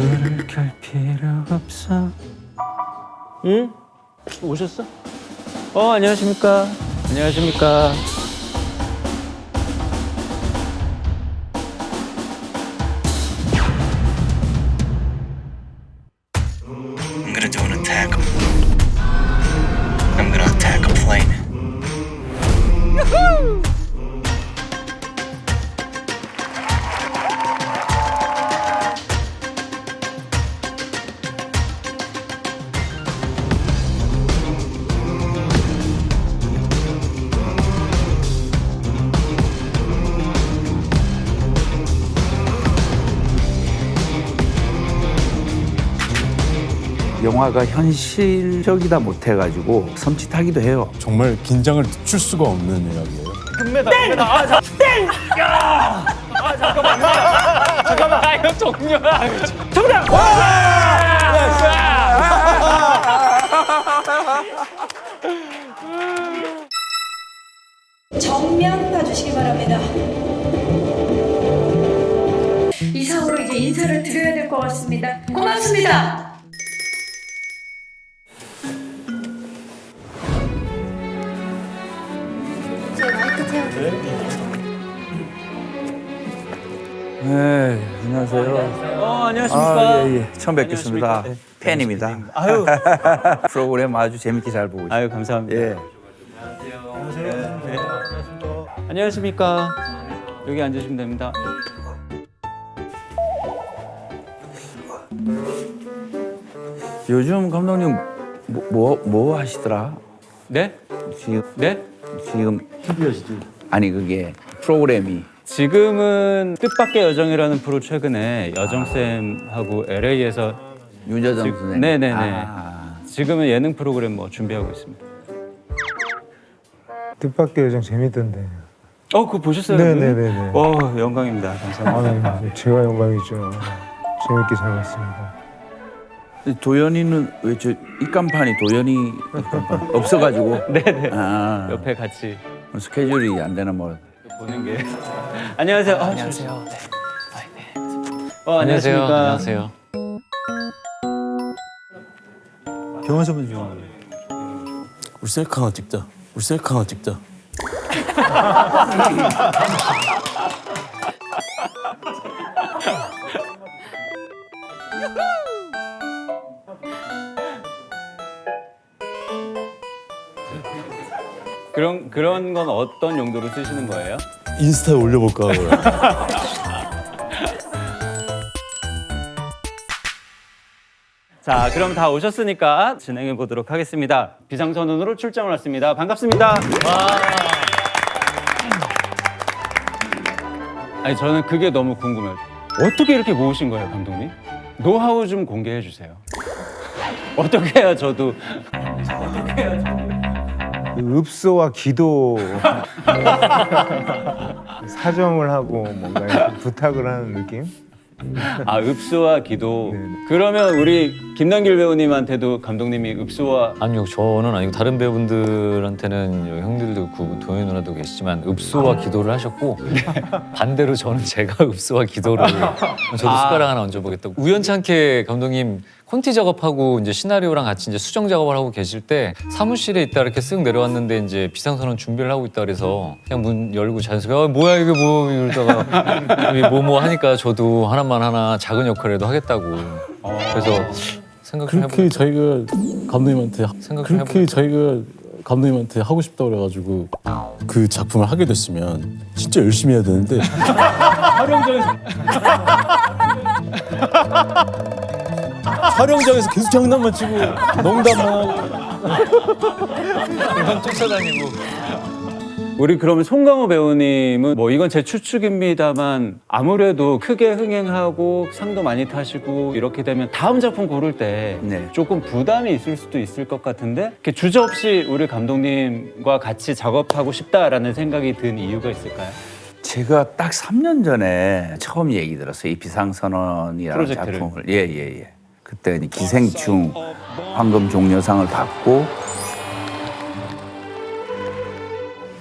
불을 켤 필요 없어. 응? 오셨어? 안녕하십니까. 안녕하십니까. I'm gonna do an attack. I'm gonna attack a plane. 영화가 현실적이다 못해가지고 섬찟하기도 해요. 정말 긴장을 늦출 수가 없는 이야기예요. 정면 봐주시기 바랍니다. 이상으로 이제 인사를 드려야 될 것 같습니다. 고맙습니다. 네, 안녕하세요. 안녕하십니까. 예. 처음 뵙겠습니다. 팬입니다. 아유, 프로그램 아주 재밌게 잘 보고 있어요. 아유 감사합니다. 예. 안녕하십니까. 여기 앉으시면 됩니다. 요즘 감독님 뭐 하시더라? 네? 지금 네? 아니 그게 프로그램이 지금은 뜻밖의 여정이라는 프로 최근에 여정쌤하고 LA에서 윤여정 선생님. 네네네. 아, 지금은 예능 프로그램 뭐 준비하고 있습니다. 뜻밖의 여정 재밌던데. 그거 보셨어요? 네네네네. 영광입니다. 감사합니다. 아, 네. 제가 영광이죠. 재밌게 잘 봤습니다. 도연이는 왜 저 입간판이 도연이 입간판 없어가지고 네네. 아, 옆에 같이 스케줄이 안 되나 뭐. 보는 게. 안녕하세요. 안녕하세요. 안녕하십니까. 안녕하세요. 경환선배 중. 우리 셀카 하나 찍자. 우리 셀카 하나 찍자. 그런 건 어떤 용도로 쓰시는 거예요? 인스타에 올려볼까 하고요. 자, 그럼 다 오셨으니까 진행해 보도록 하겠습니다. 비상선언으로 출장을 왔습니다. 반갑습니다. 아니, 저는 그게 너무 궁금해요. 어떻게 이렇게 모으신 거예요, 감독님? 노하우 좀 공개해 주세요. 어떻게 해요, 저도. 읍소와 기도 사정을 하고 뭔가 이렇게 부탁을 하는 느낌? 읍소와 기도. 네네. 그러면 우리 김남길 배우님한테도 감독님이 읍소와 아니요, 저는 아니고 다른 배우분들한테는 여기 형들도 있고 도현 누나도 계시지만 읍소와 기도를 하셨고 반대로 저는 제가 읍소와 기도를 저도 숟가락 하나 얹어보겠다고. 우연찮게 감독님 콘티 작업하고 이제 시나리오랑 같이 이제 수정 작업을 하고 계실 때 사무실에 있다 이렇게 쓱 내려왔는데 이제 비상선언 준비를 하고 있다 그래서 그냥 문 열고 자연스럽게 뭐야 이게 뭐 이러다가 뭐 하니까 저도 하나 작은 역할이라도 하겠다고. 그래서 생각 좀 그렇게 해보니까 저희가 감독님한테 생각 좀 그렇게 저희가 감독님한테 하고 싶다 그래가지고 그 작품을 하게 됐으면 진짜 열심히 해야 되는데 촬영장에서 계속 장난만 치고 농담만 하고 형 쫓아다니고. 우리 그러면 송강호 배우님은 뭐 이건 제 추측입니다만 아무래도 크게 흥행하고 상도 많이 타시고 이렇게 되면 다음 작품 고를 때 네. 조금 부담이 있을 수도 있을 것 같은데 이렇게 주저없이 우리 감독님과 같이 작업하고 싶다라는 생각이 든 이유가 있을까요? 제가 딱 3년 전에 처음 얘기 들었어요. 이 비상선언이라는 프로젝트를. 작품을. 예. 그때 이제 기생충 황금 종려상을 받고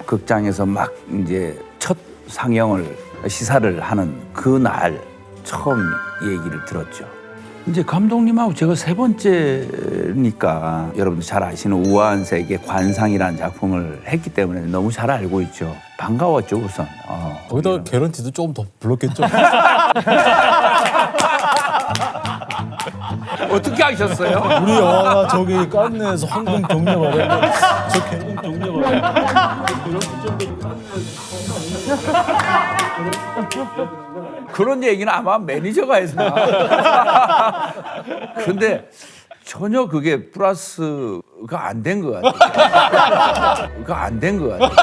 극장에서 막 이제 첫 상영을 시사를 하는 그 날 처음 얘기를 들었죠. 이제 감독님하고 제가 세 번째니까 여러분들 잘 아시는 우아한 세계 관상이라는 작품을 했기 때문에 너무 잘 알고 있죠. 반가웠죠 우선. 거기다가 개런티도 조금 더 불렀겠죠. 어떻게 하셨어요? 우리 영화가 저기 깐느에서 황금 경례 받았는데 저 개런 경례 받았는데 그런 얘기는 아마 매니저가 했나. 근데 전혀 그게 플러스가 안 된 것 같아요. 그가 안 된 것 같아요.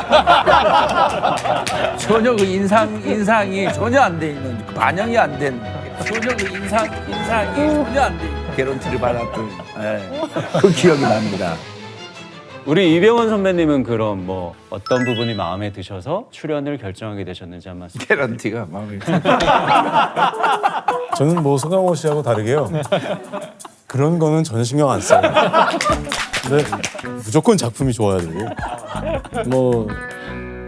전혀 그 인상이 전혀 안 돼 있는, 반영이 안 된, 전혀 그 인상이 전혀 안 돼 있는 개런티를 받았던 그 기억이 납니다. 우리 이병헌 선배님은 그럼 뭐 어떤 부분이 마음에 드셔서 출연을 결정하게 되셨는지 한 말씀. 개런티가 마음에 들어요. 저는 뭐 송강호 씨하고 다르게요. 그런 거는 전혀 신경 안 써요. 근데 무조건 작품이 좋아야 되고 뭐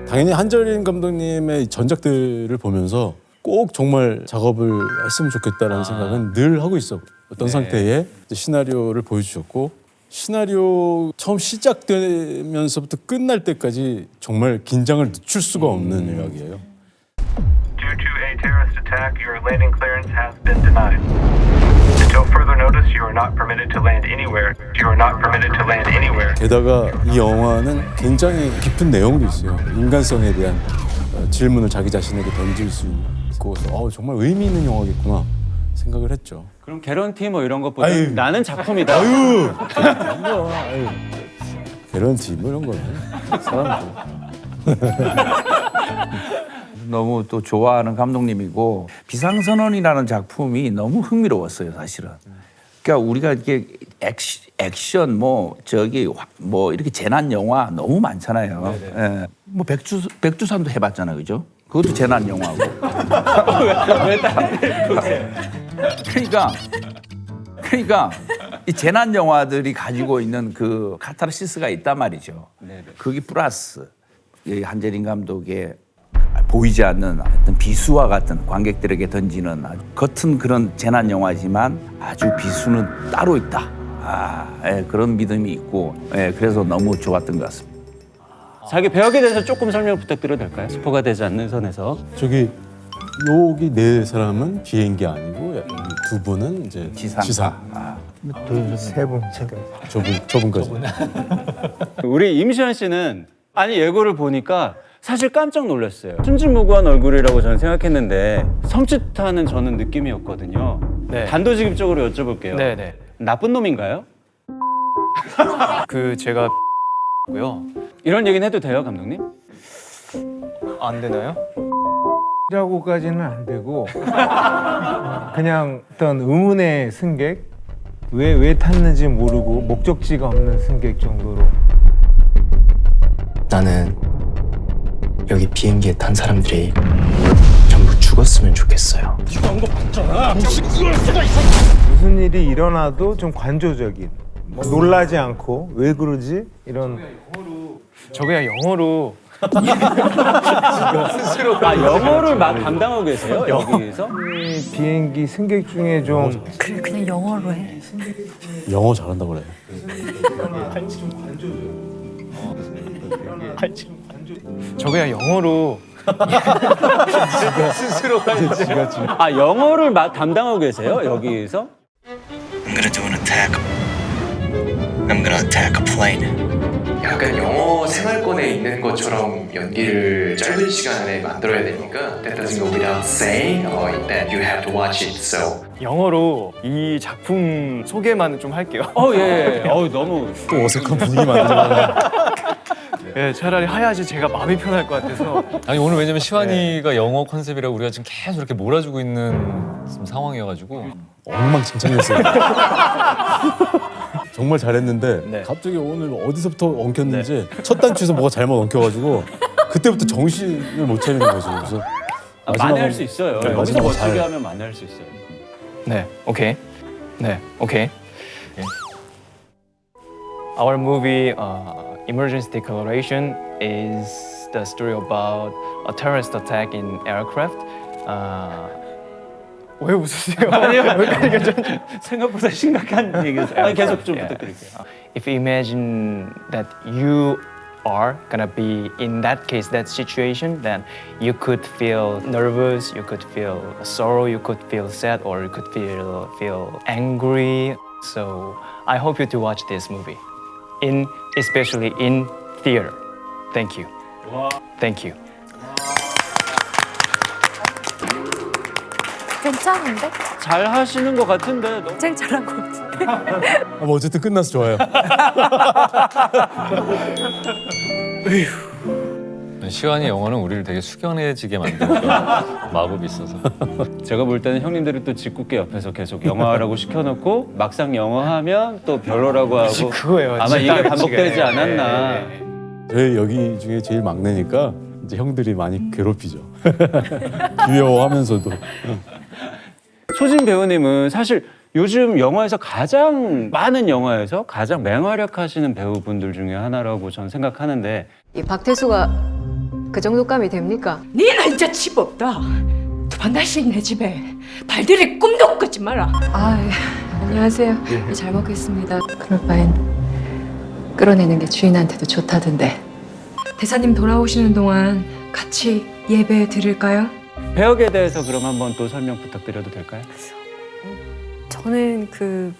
당연히 한절인 감독님의 전작들을 보면서 꼭 정말 작업을 했으면 좋겠다라는 생각은 늘 하고 있어. 어떤 상태의 시나리오를 보여주셨고 시나리오 처음 시작되면서부터 끝날 때까지 정말 긴장을 늦출 수가 없는 이야기예요. Due to a terrorist attack, your landing clearance has been denied. Until further notice, you are not permitted to land anywhere. You are not permitted to land anywhere. 게다가 이 영화는 굉장히 깊은 내용도 있어요. 인간성에 대한 질문을 자기 자신에게 던질 수 있고 정말 의미 있는 영화겠구나 생각을 했죠. 그럼 개런티 뭐 이런 것보다 아유. 나는 작품이다. 아유, 개런티 뭐 이런 거는 사람들. 너무 또 좋아하는 감독님이고 비상선언이라는 작품이 너무 흥미로웠어요 사실은. 그러니까 우리가 이렇게 액션 뭐 이렇게 재난 영화 너무 많잖아요. 예. 뭐 백두산도 해봤잖아요, 그죠? 그것도 재난 영화고. 그러니까 이 재난 영화들이 가지고 있는 그 카타르시스가 있단 말이죠. 그게 플러스 이 한재린 감독의 보이지 않는 어떤 비수와 같은 관객들에게 던지는 아주 겉은 그런 재난 영화지만 아주 비수는 따로 있다. 그런 믿음이 있고 그래서 너무 좋았던 것 같습니다. 자기 배역에 대해서 조금 설명 부탁드려도 될까요? 스포가 되지 않는 선에서. 저기 여기 네 사람은 비행기 아니고 두 분은 이제 지상. 세 번째. 저분까지. 우리 임시완 씨는 예고를 보니까 사실 깜짝 놀랐어요. 순진무구한 얼굴이라고 저는 생각했는데 섬찟하는 저는 느낌이었거든요. 네. 단도직입적으로 여쭤볼게요. 네네. 나쁜 놈인가요? 그 제가 고요. 이런 얘기는 해도 돼요, 감독님? 안 되나요? 라고까지는 안 되고 그냥 어떤 의문의 승객 왜 탔는지 모르고 목적지가 없는 승객 정도로. 나는 여기 비행기에 탄 사람들이 전부 죽었으면 좋겠어요. 무슨 일이 일어나도 좀 관조적인, 뭐 놀라지 않고 왜 그러지 이런. 저 그냥 영어로 영어를 막 담당하고 계세요, 여기서? 비행기 승객 중에 좀 그래 그냥 영어로 해. 영어 잘한다고 그래. 저 그냥 영어로 영어를 막 담당하고 계세요, 여기서? I'm gonna do an attack. I'm gonna attack a plane. 약간 영어 생활권에 있는 것처럼 연기를 짧은 시간에 만들어야 되니까 that doesn't go without saying that you have to watch it. So 영어로 이 작품 소개만 좀 할게요. 예. 너무 또 어색한 분위기 만들어. 예, 차라리 하야지 제가 마음이 편할 것 같아서. 아니 오늘 왜냐면 시환이가 영어 컨셉이라고 우리가 지금 계속 이렇게 몰아주고 있는 지금 상황이어가지고 엉망진창이었어요. 정말 잘했는데 네. 갑자기 오늘 어디서부터 엉켰는지 첫 단추에서 뭐가 잘못 엉켜가지고 그때부터 정신을 못 차리는 거죠. 그래서 만회할 수 있어요. 네, 여기서 마지막으로 멋지게 잘. 하면 만회할 수 있어요. 네, 오케이. 네, 오케이. Our movie Emergency Declaration is the story about a terrorist attack in aircraft. 왜 웃으세요? 아니요. 생각보다 심각한 얘기였어요. 아니, 계속 좀 부탁드릴게요. If you imagine that you are gonna be in that case, that situation, then you could feel nervous, you could feel sorrow, you could feel sad, or you could feel angry. So I hope you to watch this movie, especially in theater. Thank you. Thank you. 괜찮은데? 잘 하시는 것 같은데. 제일 잘한 것 같은데? 뭐 어쨌든 끝나서 좋아요. 시완이 영화는 우리를 되게 숙연해지게 만드는 마법이 있어서. 제가 볼 때는 형님들이 또 짓궂게 옆에서 계속 영화라고 시켜놓고 막상 영화 하면 또 별로라고 하고 그거예요. 아마 이게 진짜 반복되지 미치겠네. 않았나. 저희 여기 중에 제일 막내니까 이제 형들이 많이 괴롭히죠. 귀여워하면서도. 소진 배우님은 사실 요즘 영화에서 가장 많은 영화에서 가장 맹활약하시는 배우분들 중에 하나라고 저는 생각하는데 이 박태수가 그 정도감이 됩니까? 니는 이제 집 없다. 두 번 다시 내 집에 발들이 꿈도 꾸지 마라. 아, 예. 안녕하세요. 잘 먹겠습니다. 그럴 바엔 끌어내는 게 주인한테도 좋다던데. 대사님 돌아오시는 동안 같이 예배 드릴까요? 배역에 대해서 그럼 한번 또 설명 부탁드려도 될까요? 저는 그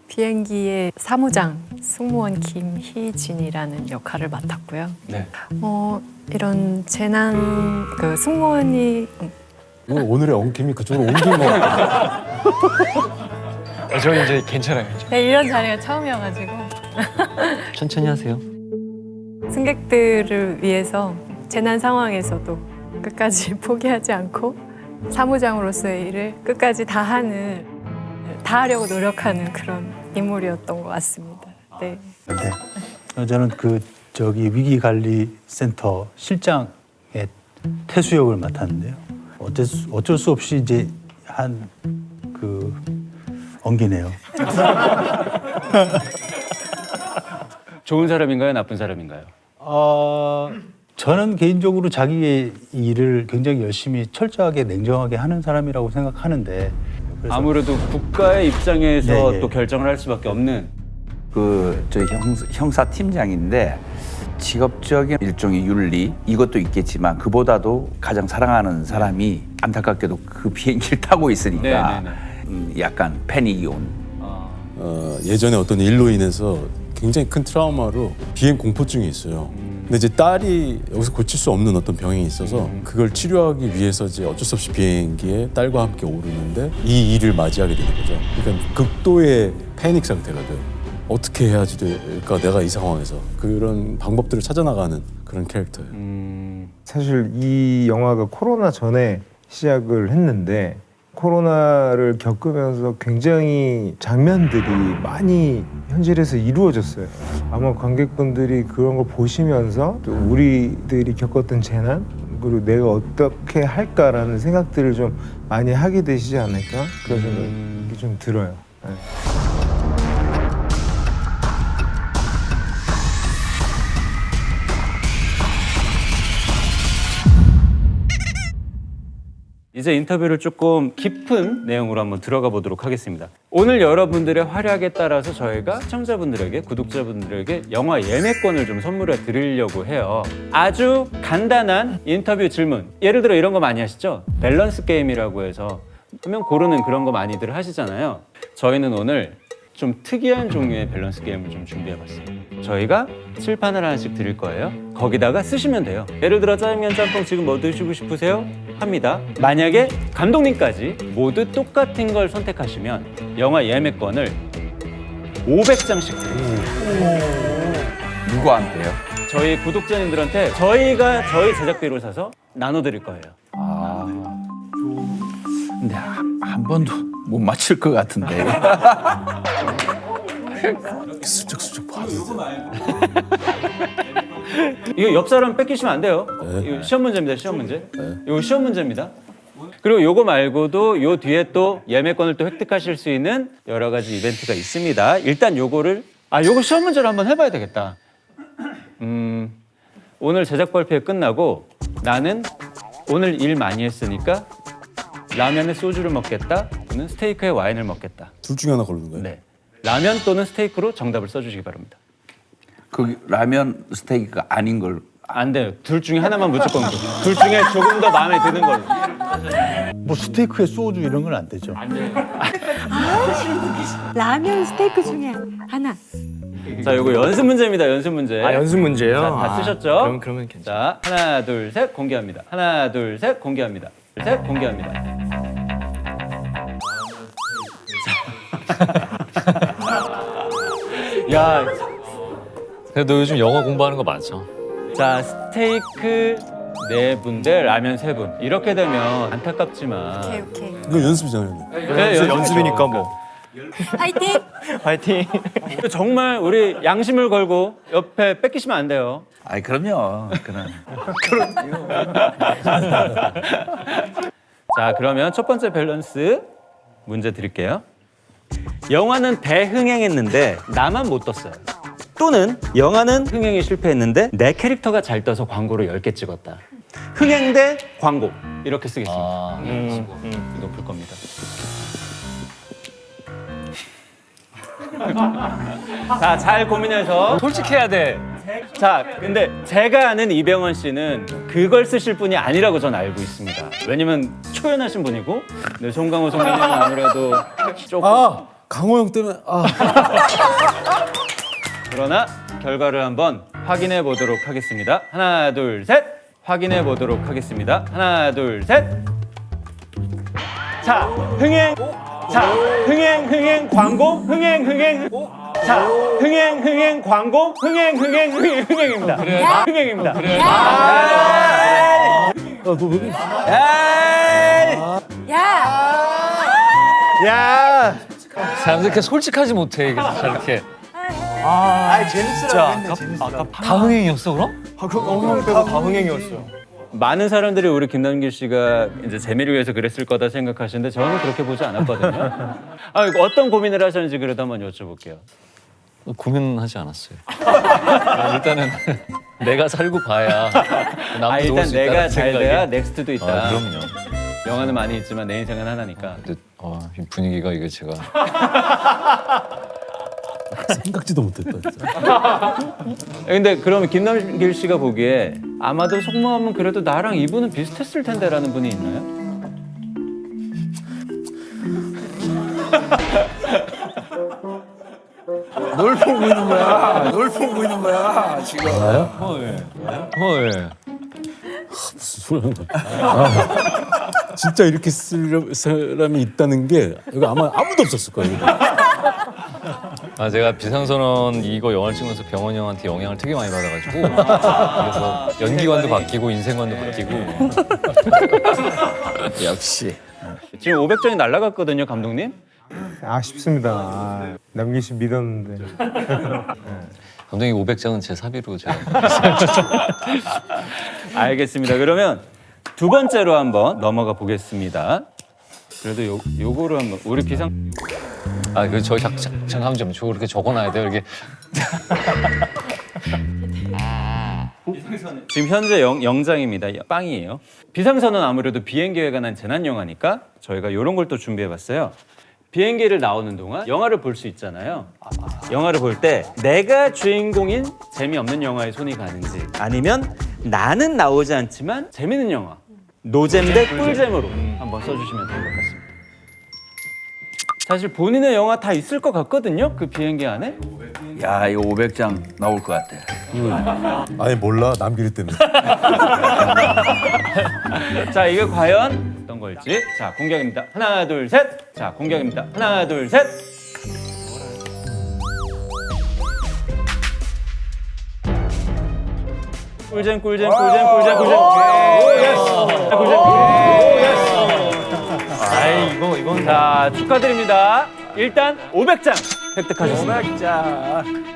비행기의 사무장 승무원 김희진이라는 역할을 맡았고요. 네. 이런 재난 그 승무원이 오늘의 엉킴이 그쪽으로 옮긴 것 같아요. 저는 이제 괜찮아요. 네, 이런 자리가 처음이어가지고 천천히 하세요. 승객들을 위해서 재난 상황에서도 끝까지 포기하지 않고 사무장으로서의 일을 끝까지 다 하려고 노력하는 그런 인물이었던 것 같습니다. 네. 저는 위기관리센터 실장의 태수 역을 맡았는데요. 어쩔 수 없이 이제 엉기네요. 좋은 사람인가요? 나쁜 사람인가요? 저는 개인적으로 자기의 일을 굉장히 열심히 철저하게 냉정하게 하는 사람이라고 생각하는데 아무래도 국가의 입장에서 예. 또 결정을 할 수밖에 없는 저 형사 팀장인데 직업적인 일종의 윤리 이것도 있겠지만 그보다도 가장 사랑하는 사람이 안타깝게도 그 비행기를 타고 있으니까 약간 패닉이 온. 예전에 어떤 일로 인해서 굉장히 큰 트라우마로 비행 공포증이 있어요. 근데 이제 딸이 여기서 고칠 수 없는 어떤 병이 있어서 그걸 치료하기 위해서 이제 어쩔 수 없이 비행기에 딸과 함께 오르는데 이 일을 맞이하게 되는 거죠. 그러니까 극도의 패닉 상태가 돼요. 어떻게 해야지 될까 내가 이 상황에서 그런 방법들을 찾아나가는 그런 캐릭터예요. 사실 이 영화가 코로나 전에 시작을 했는데 코로나를 겪으면서 굉장히 장면들이 많이 현실에서 이루어졌어요. 아마 관객분들이 그런 걸 보시면서 또 우리들이 겪었던 재난 그리고 내가 어떻게 할까라는 생각들을 좀 많이 하게 되시지 않을까 그런 생각이 좀 들어요. 네. 이제 인터뷰를 조금 깊은 내용으로 한번 들어가 보도록 하겠습니다. 오늘 여러분들의 활약에 따라서 저희가 시청자분들에게, 구독자분들에게 영화 예매권을 좀 선물해 드리려고 해요. 아주 간단한 인터뷰 질문. 예를 들어 이런 거 많이 하시죠? 밸런스 게임이라고 해서 하면 고르는 그런 거 많이들 하시잖아요. 저희는 오늘 좀 특이한 종류의 밸런스 게임을 좀 준비해봤어요. 저희가 칠판을 하나씩 드릴 거예요. 거기다가 쓰시면 돼요. 예를 들어 짜장면, 짬뽕 지금 뭐 드시고 싶으세요? 합니다. 만약에 감독님까지 모두 똑같은 걸 선택하시면 영화 예매권을 500장씩 드려요. 누구한테요? 저희 구독자님들한테 저희가 저희 제작비로 사서 나눠드릴 거예요. 근데 한 번도 못 맞출 것 같은데. 슬쩍슬쩍 봐도 이거 옆 사람 뺏기시면 안 돼요. 이거 시험 문제입니다. 시험 문제. 이거 시험 문제입니다. 그리고 요거 말고도 요 뒤에 또 예매권을 또 획득하실 수 있는 여러 가지 이벤트가 있습니다. 일단 요거 시험 문제로 한번 해봐야 되겠다. 오늘 제작 발표 끝나고 나는 오늘 일 많이 했으니까 라면에 소주를 먹겠다 또는 스테이크에 와인을 먹겠다. 둘 중에 하나 고르는 거예요? 네. 라면 또는 스테이크로 정답을 써주시기 바랍니다. 그 라면 스테이크가 아닌 걸. 안 돼요. 둘 중에 하나만 무조건 둘 중에 조금 더 마음에 드는 걸로. 뭐 스테이크에 소주 이런 건 안 되죠. 라면 스테이크 중에 하나. 자, 요거 연습 문제입니다. 연습 문제. 아 연습 문제요? 자, 다 쓰셨죠? 그러면 괜찮아. 자, 하나, 둘, 셋 공개합니다. 하나, 둘, 셋 공개합니다. 둘, 셋 공개합니다. 야, 근데 너 요즘 영어 공부하는 거 맞아? 자, 스테이크 4분 대 라면 3분. 이렇게 되면 안타깝지만 오케이. 이거 연습이잖아요. 네, 연습이니까 뭐. 파이팅! 파이팅. 정말 우리 양심을 걸고 옆에 뺏기시면 안 돼요. 아이 그럼요. 그럼. 자, 그러면 첫 번째 밸런스 문제 드릴게요. 영화는 대흥행했는데 나만 못 떴어요. 또는 영화는 흥행에 실패했는데 내 캐릭터가 잘 떠서 광고를 10개 찍었다. 흥행 대 광고 이렇게 쓰겠습니다. 높을 겁니다. 자, 잘 고민해서 솔직해야 돼. 자, 근데 제가 아는 이병헌 씨는 그걸 쓰실 분이 아니라고 전 알고 있습니다. 왜냐면 초연하신 분이고, 근데 송강호 선배님은 아무래도 조금 강호 형 때문에 그러나 결과를 한번 확인해 보도록 하겠습니다. 하나, 둘, 셋. 확인해 보도록 하겠습니다. 하나, 둘, 셋. 자, 흥행. 자, 흥행 광고. 흥행. 자, 흥행 광고. 흥행입니다. 흥행입니다. 야! 사람들 이렇게 솔직하지 못해. 이게 다 이렇게. 재밌으라고 했네. 재밌으라고. 다 흥행이었어 그럼? 형 빼고 다 흥행이었어요. 많은 사람들이 우리 김남길 씨가 이제 재미를 위해서 그랬을 거다 생각하시는데 저는 그렇게 보지 않았거든요. 이거 어떤 고민을 하셨는지 그래도 한번 여쭤볼게요. 고민하지 않았어요. 일단은 내가 살고 봐야 남도 일단 도울 수 내가 있다는 잘 생각이. 돼야 넥스트도 있다. 그럼요. 영화는 많이 있지만 내 인생은 하나니까. 근데 이 분위기가 이게 제가 생각지도 못했다. 진짜. 근데 그러면 김남길 씨가 보기에 아마도 속마음은 그래도 나랑 이분은 비슷했을 텐데라는 분이 있나요? 널 보고 있는 거야. 널 보고 있는 거야 지금. 예. 무슨 소리 하는 거야. 진짜 이렇게 쓸 사람이 있다는 게 여기 아마 아무도 없었을 거예요. 제가 비상선언 이거 영화를 찍으면서 병원이 형한테 영향을 되게 많이 받아가지고 그래서 연기관도 바뀌고 인생관도 바뀌고. 역시. 지금 500장이 날라갔거든요, 감독님. 아쉽습니다. 남길 씨 믿었는데. 감독님 500장은 제 사비로 제가. 알겠습니다. 그러면 두 번째로 한번 넘어가 보겠습니다. 그래도 요거를 한번 우리 비상 저기 잠깐만 좀 저거 이렇게 적어놔야 돼요 이렇게. 지금 현재 영장입니다. 빵이에요. 비상선은 아무래도 비행기에 관한 재난 영화니까 저희가 이런 걸 또 준비해봤어요. 비행기를 나오는 동안 영화를 볼 수 있잖아요. 영화를 볼 때 내가 주인공인 재미없는 영화에 손이 가는지 아니면 나는 나오지 않지만 재밌는 영화 노잼 대 꿀잼으로 한번 써주시면 될 것 같습니다. 사실 본인의 영화 다 있을 것 같거든요. 그 비행기 안에. 야 이거 500장 나올 것 같아. 아니 몰라 남길이 때문에. 자, 이게 과연 어떤 걸지. 자, 공개합니다. 하나, 둘, 셋. 자, 공개합니다. 하나, 둘, 셋. 꿀잼. 이건 자, 축하드립니다. 일단 500장 획득하셨습니다. 500장.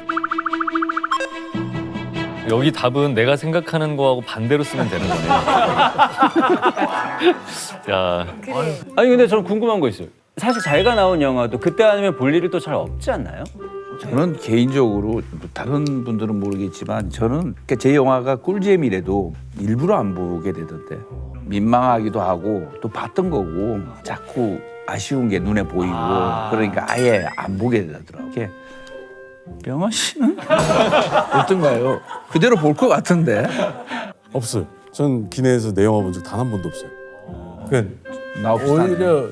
여기 답은 내가 생각하는 거하고 반대로 쓰면 되는 거네. 야. 아니 근데 저는 궁금한 거 있어요. 사실 자기가 나온 영화도 그때 아니면 볼 일이 또 잘 없지 않나요? 저는 개인적으로 다른 분들은 모르겠지만 저는 제 영화가 꿀잼이라도 일부러 안 보게 되던데. 민망하기도 하고 또 봤던 거고 자꾸 아쉬운 게 눈에 보이고 그러니까 아예 안 보게 되더라고요. 이게 병원 씨는 어떤가요? 그대로 볼 것 같은데. 없어요. 전 기내에서 내 영화 본 적 단 한 번도 없어요. 그러니까 나 오히려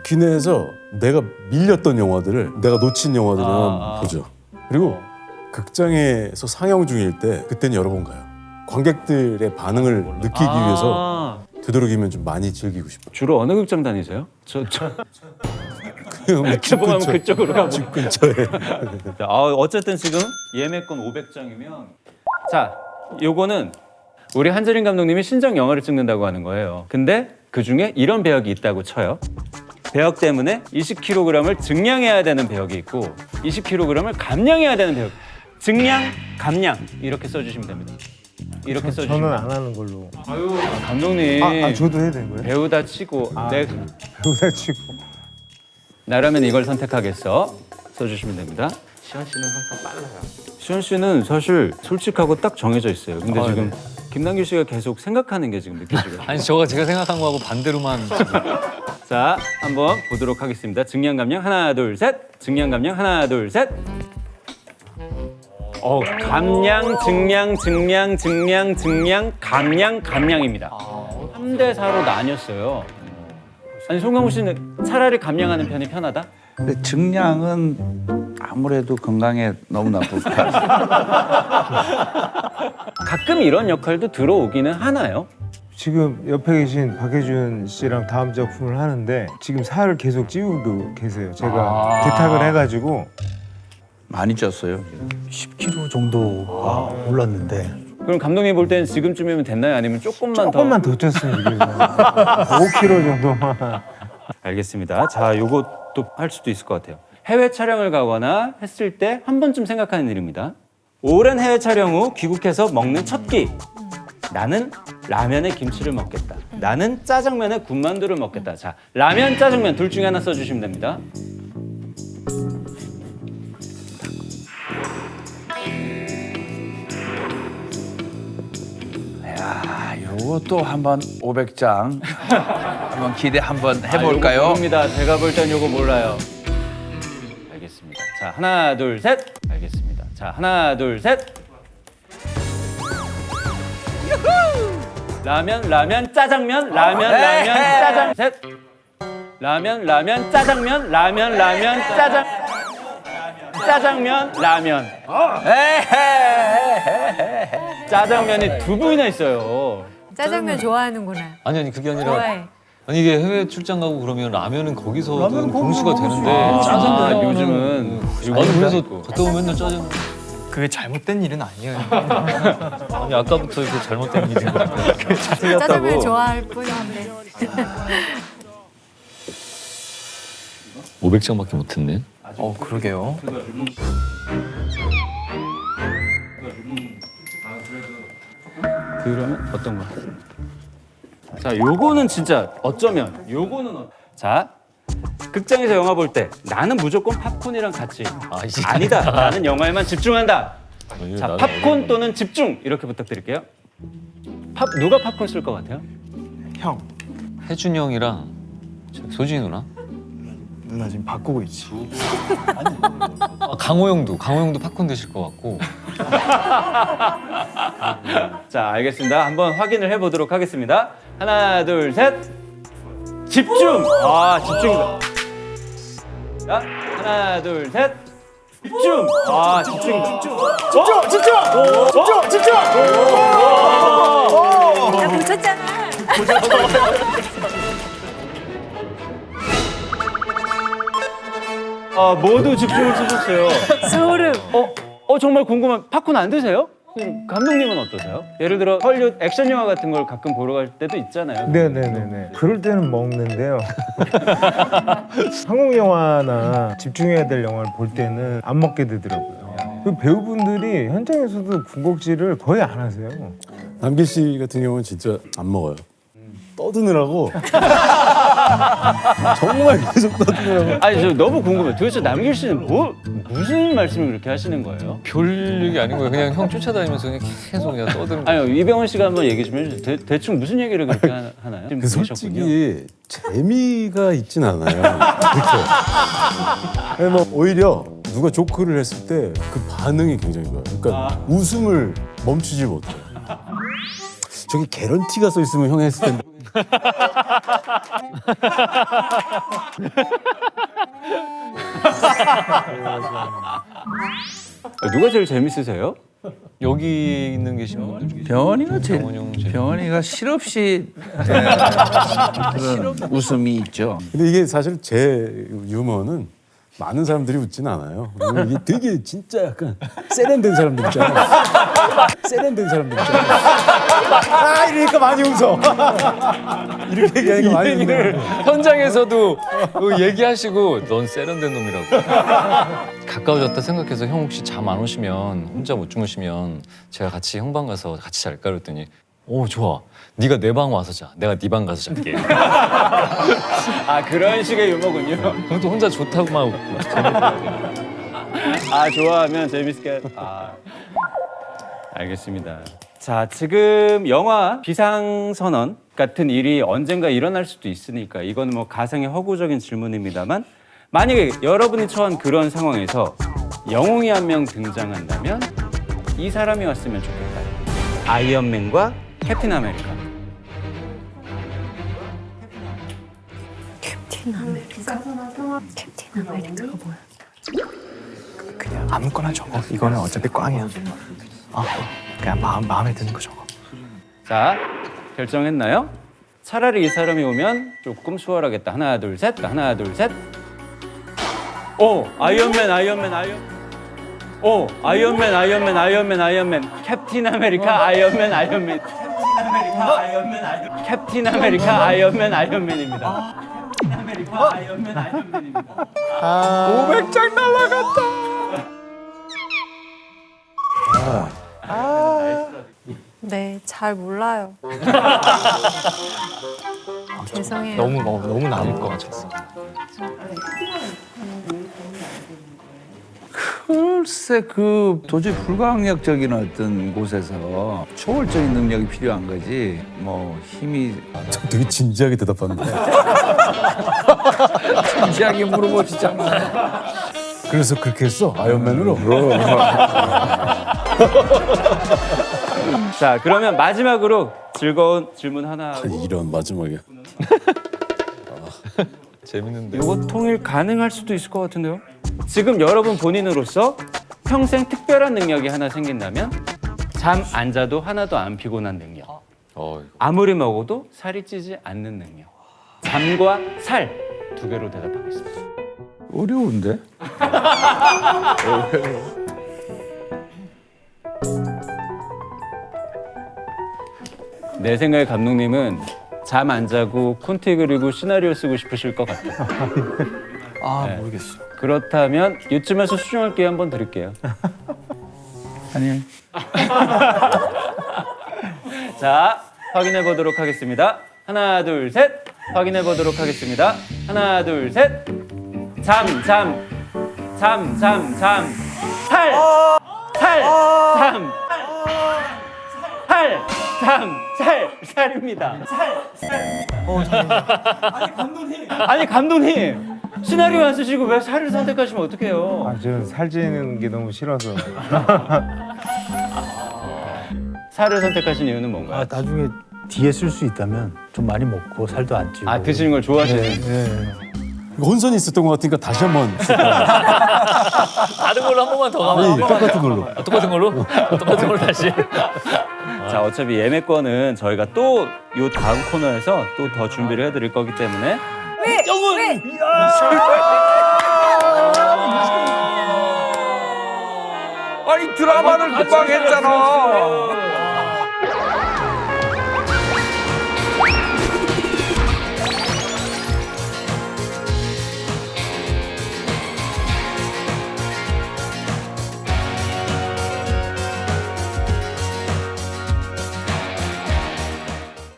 기내에서 내가 밀렸던 영화들을 내가 놓친 영화들은 보죠. 그리고 극장에서 상영 중일 때 그때는 여러 번 가요. 관객들의 반응을 느끼기 위해서 되도록이면 좀 많이 즐기고 싶어요. 주로 어느 극장 다니세요? 저 그냥 집 보면 근처, 그쪽으로 가고. 집 근처에. 어쨌든 지금 예매권 500장이면 자, 요거는 우리 한재림 감독님이 신작 영화를 찍는다고 하는 거예요. 근데 그중에 이런 배역이 있다고 쳐요. 배역 때문에 20kg을 증량해야 되는 배역이 있고 20kg을 감량해야 되는 배역. 증량, 감량 이렇게 써주시면 됩니다. 이렇게 써주시면. 저는 안 하는 걸로. 감독님. 저도 해야 되는 거예요? 배우다 치고 배우다 치고. 나라면 이걸 선택하겠어. 써주시면 됩니다. 시원 씨는 항상 빨라요. 시원 씨는 사실 솔직하고 딱 정해져 있어요. 근데 지금 김남길 씨가 계속 생각하는 게 지금 느껴지거든요. 아니 제가 생각한 거하고 반대로만. 자, 한번 보도록 하겠습니다. 증량 감량 하나 둘 셋. 증량 감량 하나 둘 셋. 감량, 증량, 감량입니다. 3대 4로 나뉘었어요. 아니 송강호 씨는 차라리 감량하는 편이 편하다? 근데 증량은 아무래도 건강에 너무 나쁠 것 같아요. 가끔 이런 역할도 들어오기는 하나요? 지금 옆에 계신 박해준 씨랑 다음 작품을 하는데 지금 살을 계속 찌우고 계세요. 제가 개탁을 해가지고 많이 쪘어요. 10kg 정도가 올랐는데. 그럼 감독님 볼 때는 지금쯤이면 됐나요? 아니면 조금만 더 쪘으면 좋겠어요. 5kg 정도만. 알겠습니다. 자, 요것도 할 수도 있을 것 같아요. 해외 촬영을 가거나 했을 때 한 번쯤 생각하는 일입니다. 오랜 해외 촬영 후 귀국해서 먹는 첫 끼. 나는 라면에 김치를 먹겠다. 나는 짜장면에 군만두를 먹겠다. 자, 라면, 짜장면 둘 중에 하나 써주시면 됩니다. 야, 요것도 한번 500장 한번 기대 한번 해볼까요? 요거 모릅니다. 제가 볼 땐 요거 몰라요. 알겠습니다. 자, 하나, 둘, 셋. 알겠습니다. 자, 하나, 둘, 셋. 라면, 짜장면, 짜장, 셋. 라면, 짜장면, 짜장면, 라면. 짜장면이 두 부위나 있어요. 짜장면 좋아하는구나. 아니 그게 아니라. 좋아해. 아니 이게 해외 출장 가고 그러면 라면은 거기서도 공수가 되는데 짜장면 요즘은 아니 그래서 갔다 오면 맨날 짜장면. 그게 잘못된 일은 아니에요. 아니 아까부터 이렇게 잘못된 일인 것 같아요. 짜장면 좋아할 뿐인데. 500장밖에 못했네. 그러게요. 그러면 어떤 거? 자, 요거는 진짜 어쩌면 자, 극장에서 영화 볼 때 나는 무조건 팝콘이랑 같이 아니다. 나는 영화에만 집중한다. 자, 팝콘 또는 집중 이렇게 부탁드릴게요. 누가 팝콘 쓸 것 같아요? 형, 혜준이 형이랑 소진이 누나? 누나 지금 바꾸고 있지. 강호 형도 팝콘 드실 것 같고. 자, 알겠습니다. 한번 확인을 해보도록 하겠습니다. 하나, 둘, 셋. 집중! 집중이다. 자, 하나, 둘, 셋. 집중! 집중이다. 집중! 나 고쳤잖아. 모두 집중을 쓰셨어요. 소름. 정말 궁금한 팝콘 안 드세요? 감독님은 어떠세요? 예를 들어 헐리우드 액션 영화 같은 걸 가끔 보러 갈 때도 있잖아요. 네네네네. 그럴 때는 먹는데요. 한국 영화나 집중해야 될 영화를 볼 때는 안 먹게 되더라고요. 그 배우분들이 현장에서도 군것질을 거의 안 하세요. 남길 씨 같은 경우는 진짜 안 먹어요. 떠드느라고 정말 계속 떠들더라고요. 아니 저 너무 궁금해요. 도대체 남길 씨는 무슨 말씀을 그렇게 하시는 거예요? 별 얘기 아닌 거예요. 그냥 형 쫓아다니면서 그냥 계속 그냥 떠드는 거예요. 아니 이병헌 씨가 한번 얘기 좀 해주세요. 대충 무슨 얘기를 그렇게 하나요? 지금 솔직히 재미가 있진 않아요. 그렇죠. 뭐 오히려 누가 조크를 했을 때 그 반응이 굉장히 좋아요. 그러니까 웃음을 멈추지 못해요. 저기 개런티가 써 있으면 형 했을 텐데. 누가 제일 재밌으세요? 여기 있는 계신 분들 중에 병원이가 제일 병원 형 제일 병원이가 실없이 그런 웃음이 있죠. 근데 이게 사실 제 유머는 많은 사람들이 웃진 않아요. 왜냐면 이게 되게 진짜 약간 세련된 사람들 있잖아요. 세련된 사람들 있잖아요. 아 이러니까 많이 웃어. 이렇게 얘기하니까 많이 웃는 현장에서도 얘기하시고 넌 세련된 놈이라고. 가까워졌다 생각해서 형 혹시 잠 안 오시면 혼자 못 주무시면 제가 같이 형 방 가서 같이 잘까 그랬더니 오 좋아. 네가 내 방 와서 자. 내가 네 방 가서 잘게. 아 그런 식의 유머군요. 그럼 또 혼자 좋다고 막 웃고. 아 좋아하면 재밌게. 아 알겠습니다. 자 지금 영화 비상선언 같은 일이 언젠가 일어날 수도 있으니까 이건 뭐 가상의 허구적인 질문입니다만 만약에 여러분이 처한 그런 상황에서 영웅이 한 명 등장한다면 이 사람이 왔으면 좋겠다. 아이언맨과 캡틴 아메리카. 캡틴 아메리카. 캡틴 아메리카가 뭐야? 그냥 아무거나 적어. 이거는 어차피 꽝이야. 그냥 마음에 드는 거 적어. 자 결정했나요? 차라리 이 사람이 오면 조금 수월하겠다. 하나 둘 셋. 하나 둘 셋. 오 아이언맨. 오 아이언맨. 캡틴 아메리카 아이언맨. 캡틴 아메리카 아이언맨입니다. 캡틴 아메리카 아이언맨입니다. 500장 날라갔다. 네, 잘 몰라요. 죄송해요. 너무 나눌 것 같았어. 글쎄 그 도저히 불가항력적인 어떤 곳에서 초월적인 능력이 필요한 거지 뭐 힘이 되게 진지하게 대답하는데. 진지하게 물어보시잖아. 그래서 그렇게 했어? 아이언맨으로? 자 그러면 마지막으로 즐거운 질문 하나. 이런 마지막이야. 재밌는데. 이거 통일 가능할 수도 있을 것 같은데요. 지금 여러분 본인으로서 평생 특별한 능력이 하나 생긴다면 잠 안 자도 하나도 안 피곤한 능력. 아무리 먹어도 살이 찌지 않는 능력. 잠과 살 두 개로 대답하겠습니다. 어려운데? 내 생각에 감독님은 잠 안 자고 콘티 그리고 시나리오 쓰고 싶으실 것 같아요. 네. 모르겠어. 그렇다면 이쯤에서 수중할 기회 한번 드릴게요. 아니요. 자, 확인해 보도록 하겠습니다. 하나, 둘, 셋. 확인해 보도록 하겠습니다. 하나, 둘, 셋. 살. 살입니다. 아니 감독님 시나리오 안 쓰시고 왜 살을 선택하시면 어떡해요? 아, 저는 살찌는 게 너무 싫어서. 살을 선택하신 이유는 뭔가요? 나중에 뒤에 쓸 수 있다면 좀 많이 먹고 살도 안 찌고. 드시는 걸 좋아하시는. 네. 혼선이 있었던 것 같으니까 다시 한번. 다른 걸로 한 번만 더 가면. 똑같은 걸로. 똑같은 걸로? 똑같은 걸로 다시. 자, 어차피 예매권은 저희가 또 이 다음 코너에서 또 더 준비를 해드릴 거기 때문에. 아니 드라마를 금방 했잖아.